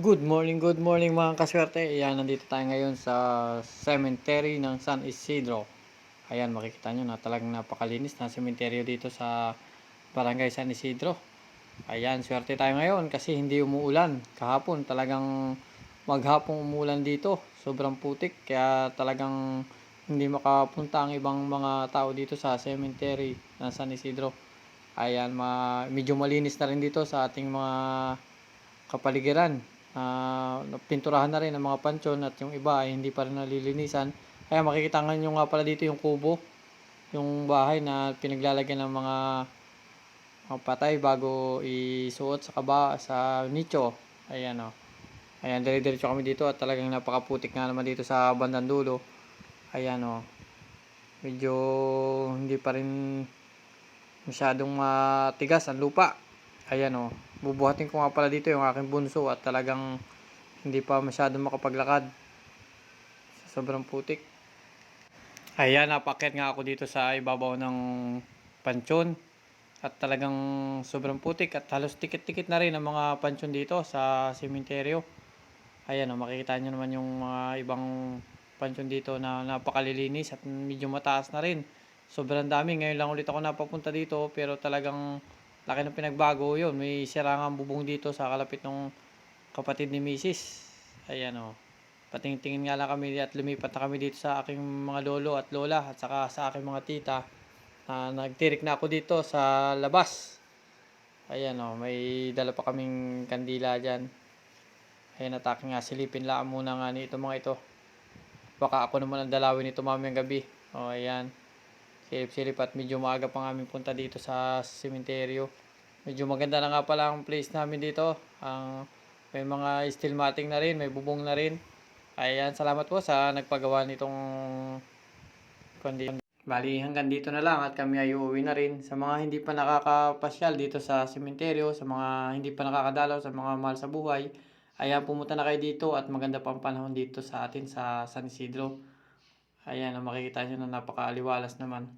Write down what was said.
Good morning mga kaswerte. Ayan, nandito tayo ngayon sa cemetery ng San Isidro. Ayan, makikita nyo na talagang napakalinis na cemetery dito sa Barangay San Isidro. Ayan, swerte tayo ngayon kasi hindi umuulan. Kahapon talagang maghapong umuulan dito. Sobrang putik kaya talagang hindi makapunta ang ibang mga tao dito sa cemetery ng San Isidro. Ayan, medyo malinis na rin dito sa ating mga kapaligiran. Pinturahan na rin ang mga pansyon at yung iba ay hindi pa rin nalilinisan. Kaya makikita nyo nga pala dito yung kubo, yung bahay na pinaglalagyan ng mga patay bago isuot sa sa nicho. Ayan o. Ayan, dire-diretso kami dito at talagang napakaputik nga naman dito sa bandang dulo. Ayan o. Medyo hindi pa rin masyadong matigas ang lupa. Ayan o. Bubuhatin ko nga pala dito yung aking bunso at talagang hindi pa masyadong makapaglakad. Sobrang putik. Ayan, napakyat nga ako dito sa ibabaw ng pansyon. At talagang sobrang putik at halos tikit-tikit na rin ang mga pansyon dito sa sementeryo. Ayan o, makikita nyo naman yung mga ibang pansyon dito na napakalilinis at medyo mataas na rin. Sobrang dami. Ngayon lang ulit ako napapunta dito pero talagang laki ng pinagbago yun. May sirangang bubong dito sa kalapit ng kapatid ni Mrs. Ayan o. Patingin-tingin nga lang kami at lumipat na kami dito sa aking mga lolo at lola at saka sa aking mga tita. Nagtirik na ako dito sa labas. Ayan o, may dala pa kaming kandila dyan. Ayan, at aking silipin lang muna nga nito mga ito. Baka ako naman ang dalawin nito mamayang gabi. O ayan, silip-silip at medyo maaga pa nga punta dito sa sementeryo. Medyo maganda na nga pala ang place namin dito. May mga steel matting na rin, may bubong na rin. Ayan, salamat po sa nagpagawa nitong condition. Bali, hanggang dito na lang at kami ay uuwi na rin. Sa mga hindi pa nakakapasyal dito sa sementeryo, sa mga hindi pa nakakadalaw, sa mga mahal sa buhay, ayan, pumunta na kayo dito at maganda pang panahon dito sa atin sa San Isidro. Ayan, makikita nyo na napakaaliwalas naman.